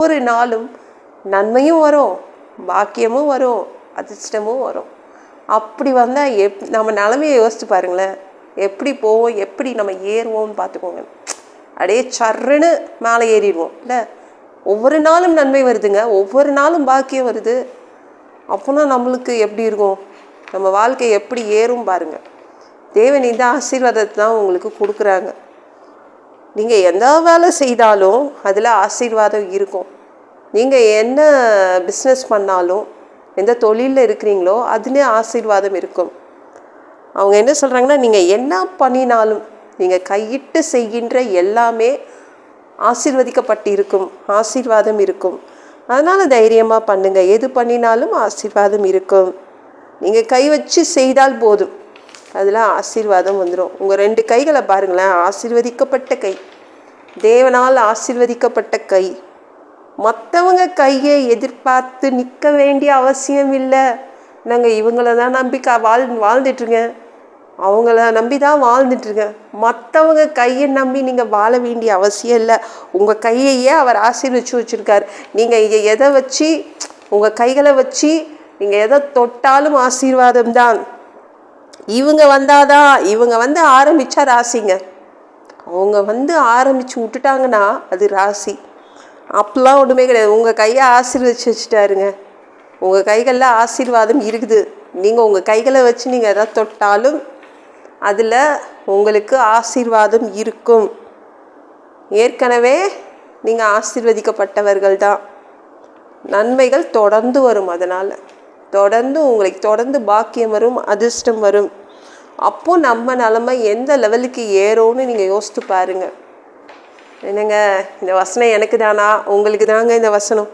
ஒவ்வொரு நாளும் நன்மையும் வரும், பாக்கியமும் வரும், அதிர்ஷ்டமும் வரும். அப்படி வந்தால் நம்ம நிலமையை யோசித்து பாருங்களேன். எப்படி போவோம், எப்படி நம்ம ஏறுவோம்னு பார்த்துக்கோங்க. அப்படியே சர்ன்னு மேலே ஏறிடுவோம் இல்லை? ஒவ்வொரு நாளும் நன்மை வருதுங்க, ஒவ்வொரு நாளும் பாக்கியம் வருது. அப்போனா நம்மளுக்கு எப்படி இருக்கும், நம்ம வாழ்க்கை எப்படி ஏறும் பாருங்கள். தேவன் இந்த ஆசீர்வாதத்தை தான் உங்களுக்கு கொடுக்குறாங்க. நீங்கள் எந்த வேலை செய்தாலும் அதில் ஆசீர்வாதம் இருக்கும். நீங்கள் என்ன பிஸ்னஸ் பண்ணாலும், எந்த தொழிலில் இருக்கிறீங்களோ அதுலேயே ஆசீர்வாதம் இருக்கும். அவங்க என்ன சொல்கிறாங்கன்னா, நீங்கள் என்ன பண்ணினாலும், நீங்கள் கையிட்டு செய்கின்ற எல்லாமே ஆசீர்வதிக்கப்பட்டு இருக்கும், ஆசீர்வாதம் இருக்கும். அதனால் தைரியமாக பண்ணுங்கள். எது பண்ணினாலும் ஆசீர்வாதம் இருக்கும். நீங்கள் கை வச்சு செய்தால் போதும், அதில் ஆசீர்வாதம் வந்துடும். உங்கள் 2 கைகளை பாருங்களேன், ஆசீர்வதிக்கப்பட்ட கை, தேவனால் ஆசீர்வதிக்கப்பட்ட கை. மற்றவங்க கையை எதிர்பார்த்து நிற்க வேண்டிய அவசியம் இல்லை. நாங்கள் இவங்கள தான் நம்பி வாழ்ந்துட்டுருங்க, அவங்கள நம்பி தான் வாழ்ந்துட்டுருங்க. மற்றவங்க கையை நம்பி நீங்கள் வாழ வேண்டிய அவசியம் இல்லை. உங்கள் கையையே அவர் ஆசீர்வதிச்சு வச்சுருக்கார். நீங்கள் இங்கே எதை வச்சு, உங்கள் கைகளை வச்சு நீங்கள் எதை தொட்டாலும் ஆசீர்வாதம் தான். இவங்க வந்தாதான், இவங்க வந்து ஆரம்பித்தா ராசிங்க, அவங்க ஆரம்பித்து விட்டுட்டாங்கன்னா அது ராசி. அப்பெல்லாம் ஒன்றுமே கிடையாது. உங்கள் கையை ஆசீர்வதிச்சு வச்சுட்டாருங்க. உங்கள் கைகளில் ஆசீர்வாதம் இருக்குது. நீங்கள் உங்கள் கைகளை வச்சு நீங்கள் எதை தொட்டாலும் அதில் உங்களுக்கு ஆசீர்வாதம் இருக்கும். ஏற்கனவே நீங்கள் ஆசீர்வதிக்கப்பட்டவர்கள் தான். நன்மைகள் தொடர்ந்து வரும். அதனால் தொடர்ந்து பாக்கியம் வரும், அதிர்ஷ்டம் வரும். அப்போது நம்ம நிலமை எந்த லெவலுக்கு ஏறும்னு நீங்கள் யோசித்து பாருங்கள். என்னங்க, இந்த வசனம் எனக்கு தானா? உங்களுக்கு தாங்க இந்த வசனம்.